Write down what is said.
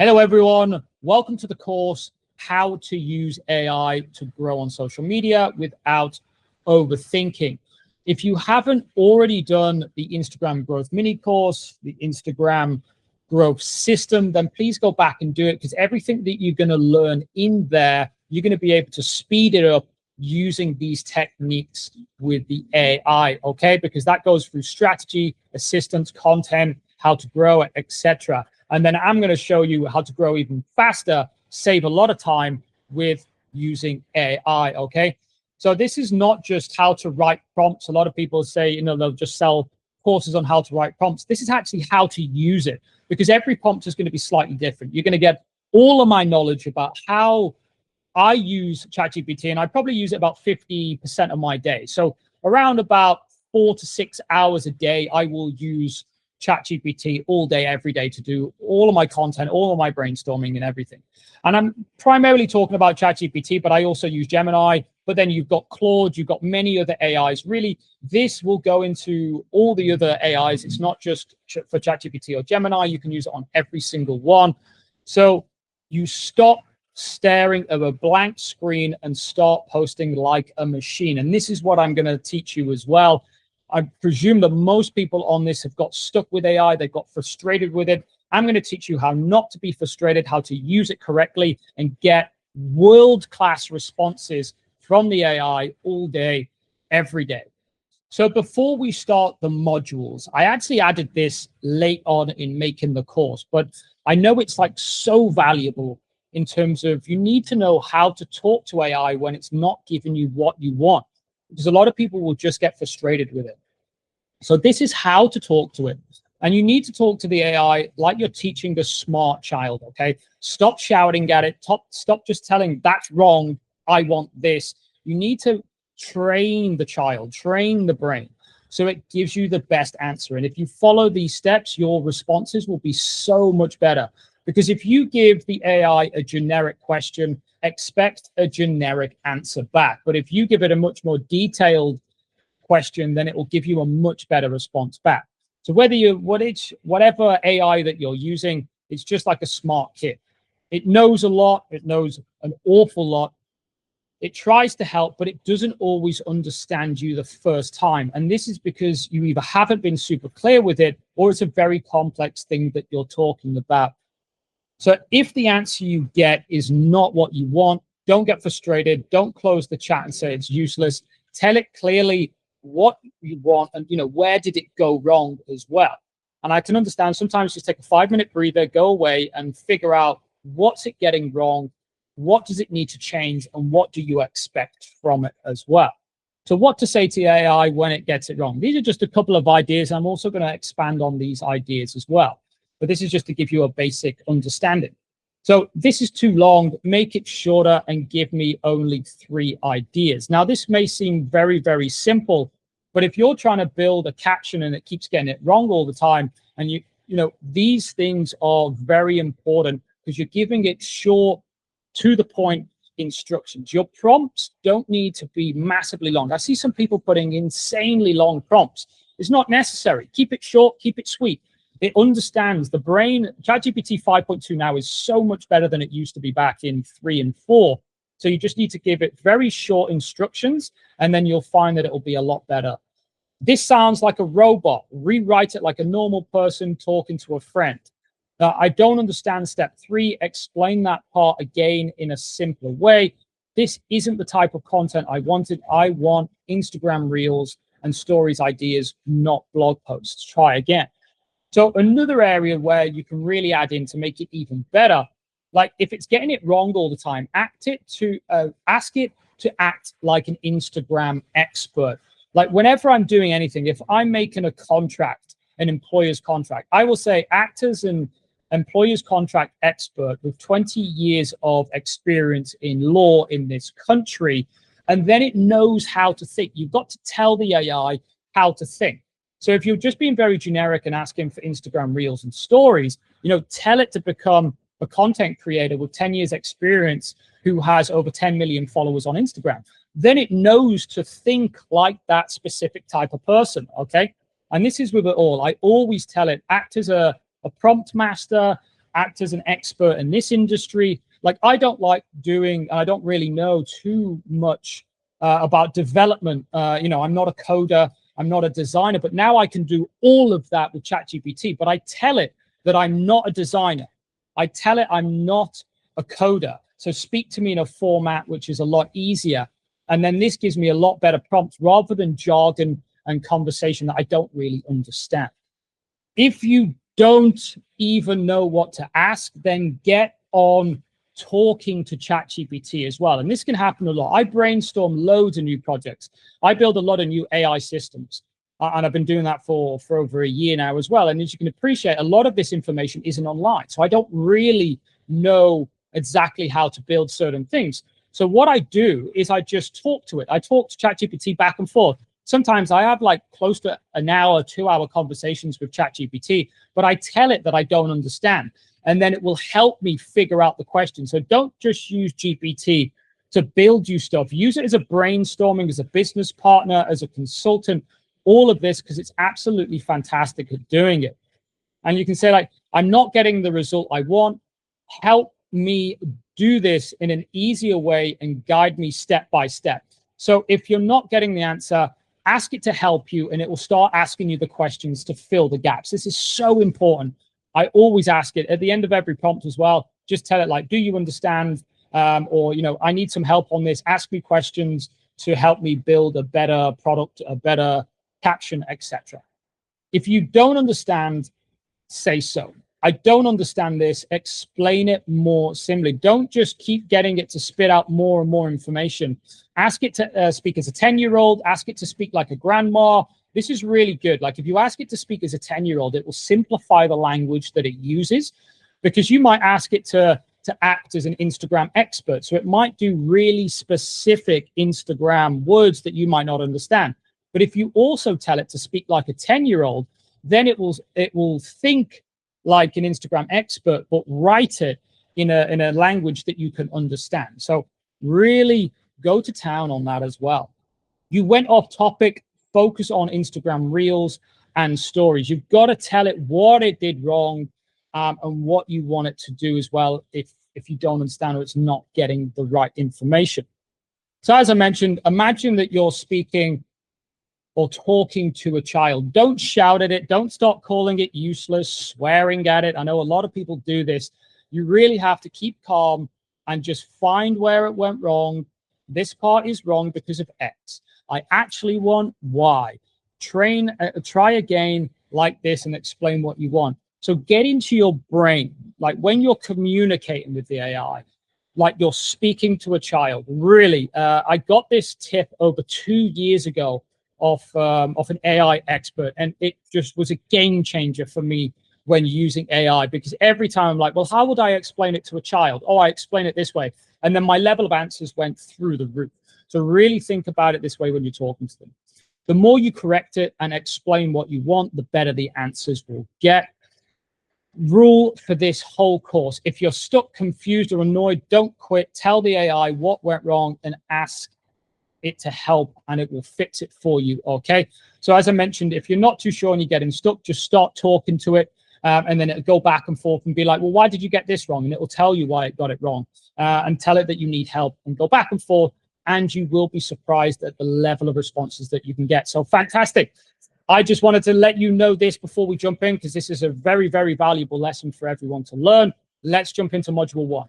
Hello, everyone. Welcome to the course, How to Use AI to Grow on Social Media Without Overthinking. If you haven't already done the Instagram Growth Mini Course, the Instagram Growth System, then please go back and do it, because everything that you're going to learn in there, you're going to be able to speed it up using these techniques with the AI, okay? Because that goes through strategy, assistance, content, how to grow it, etc. And then I'm going to show you how to grow even faster, save a lot of time with using AI, okay? So this is not just how to write prompts. A lot of people say, they'll just sell courses on how to write prompts. This is actually how to use it, because every prompt is going to be slightly different. You're going to get all of my knowledge about how I use ChatGPT, and I probably use it about 50% of my day. So around about 4 to 6 hours a day, I will use ChatGPT all day, every day, to do all of my content, all of my brainstorming and everything. And I'm primarily talking about ChatGPT, but I also use Gemini. But then you've got Claude, you've got many other AIs. Really, this will go into all the other AIs. It's not just for ChatGPT or Gemini. You can use it on every single one. So you stop staring at a blank screen and start posting like a machine. And this is what I'm going to teach you as well. I presume that most people on this have got stuck with AI. They've got frustrated with it. I'm going to teach you how not to be frustrated, how to use it correctly and get world-class responses from the AI all day, every day. So before we start the modules, I actually added this late on in making the course, but I know it's like so valuable in terms of you need to know how to talk to AI when it's not giving you what you want, because a lot of people will just get frustrated with it. So this is how to talk to it. And you need to talk to the AI like you're teaching a smart child, okay? Stop shouting at it. Stop just telling that's wrong, I want this. You need to train the child, train the brain, so it gives you the best answer. And if you follow these steps, your responses will be so much better. Because if you give the AI a generic question, expect a generic answer back. But if you give it a much more detailed question, then it will give you a much better response back. So whatever AI that you're using, it's just like a smart kid. It knows a lot. It knows an awful lot. It tries to help, but it doesn't always understand you the first time. And this is because you either haven't been super clear with it, or it's a very complex thing that you're talking about. So if the answer you get is not what you want, don't get frustrated. Don't close the chat and say it's useless. Tell it clearly what you want and, where did it go wrong as well. And I can understand sometimes just take a 5-minute breather, go away and figure out what's it getting wrong, what does it need to change, and what do you expect from it as well. So what to say to AI when it gets it wrong. These are just a couple of ideas. I'm also going to expand on these ideas as well. But this is just to give you a basic understanding. So this is too long. Make it shorter and give me only 3 ideas. Now, this may seem very, very simple, but if you're trying to build a caption and it keeps getting it wrong all the time, and these things are very important because you're giving it short, to the point instructions. Your prompts don't need to be massively long. I see some people putting insanely long prompts. It's not necessary. Keep it short, keep it sweet. It understands the brain. ChatGPT 5.2 now is so much better than it used to be back in 3 and 4. So you just need to give it very short instructions, and then you'll find that it will be a lot better. This sounds like a robot. Rewrite it like a normal person talking to a friend. I don't understand step 3. Explain that part again in a simpler way. This isn't the type of content I wanted. I want Instagram Reels and stories ideas, not blog posts. Try again. So another area where you can really add in to make it even better, like if it's getting it wrong all the time, ask it to act like an Instagram expert. Like whenever I'm doing anything, if I'm making a contract, an employer's contract, I will say act as an employer's contract expert with 20 years of experience in law in this country, and then it knows how to think. You've got to tell the AI how to think. So if you're just being very generic and asking for Instagram Reels and stories, tell it to become a content creator with 10 years experience who has over 10 million followers on Instagram. Then it knows to think like that specific type of person, okay? And this is with it all. I always tell it, act as a prompt master, act as an expert in this industry. Like, I don't like doing, I don't really know too much about development. I'm not a coder, I'm not a designer, but now I can do all of that with ChatGPT. But I tell it that I'm not a designer. I tell it I'm not a coder. So speak to me in a format which is a lot easier. And then this gives me a lot better prompts rather than jargon and conversation that I don't really understand. If you don't even know what to ask, then get on talking to ChatGPT as well. And this can happen a lot. I brainstorm loads of new projects. I build a lot of new AI systems. And I've been doing that for over a year now as well. And as you can appreciate, a lot of this information isn't online. So I don't really know exactly how to build certain things. So what I do is I just talk to it. I talk to ChatGPT back and forth. Sometimes I have like close to an hour, 2-hour conversations with ChatGPT, but I tell it that I don't understand. And then it will help me figure out the question. So don't just use GPT to build you stuff. Use it as a brainstorming, as a business partner, as a consultant, all of this, because it's absolutely fantastic at doing it. And you can say, like, I'm not getting the result I want. Help me do this in an easier way and guide me step by step. So if you're not getting the answer, ask it to help you, and it will start asking you the questions to fill the gaps. This is so important. I always ask it at the end of every prompt as well. Just tell it, like, do you understand? Or, I need some help on this. Ask me questions to help me build a better product, a better caption, etc. If you don't understand, say so. I don't understand this. Explain it more simply. Don't just keep getting it to spit out more and more information. Ask it to speak as a 10-year-old. Ask it to speak like a grandma. This is really good. Like, if you ask it to speak as a 10-year-old, it will simplify the language that it uses, because you might ask it to act as an Instagram expert. So it might do really specific Instagram words that you might not understand. But if you also tell it to speak like a 10-year-old, then it will think like an Instagram expert, but write it in a language that you can understand. So really go to town on that as well. You went off topic. Focus on Instagram Reels and stories. You've got to tell it what it did wrong and what you want it to do as well if you don't understand or it's not getting the right information. So as I mentioned, imagine that you're speaking or talking to a child. Don't shout at it. Don't start calling it useless, swearing at it. I know a lot of people do this. You really have to keep calm and just find where it went wrong. This part is wrong because of X. I actually want Y. Try again like this and explain what you want. So get into your brain. Like, when you're communicating with the AI, like you're speaking to a child. Really, I got this tip over 2 years ago of an AI expert, and it just was a game changer for me when using AI, because every time I'm like, well, how would I explain it to a child? Oh, I explain it this way. And then my level of answers went through the roof. So really think about it this way when you're talking to them. The more you correct it and explain what you want, the better the answers will get. Rule for this whole course: if you're stuck, confused, or annoyed, don't quit. Tell the AI what went wrong and ask it to help, and it will fix it for you. Okay. So as I mentioned, if you're not too sure and you're getting stuck, just start talking to it. And then it'll go back and forth and be like, well, why did you get this wrong? And it will tell you why it got it wrong, and tell it that you need help, and go back and forth. And you will be surprised at the level of responses that you can get. So fantastic. I just wanted to let you know this before we jump in, because this is a very, very valuable lesson for everyone to learn. Let's jump into module 1.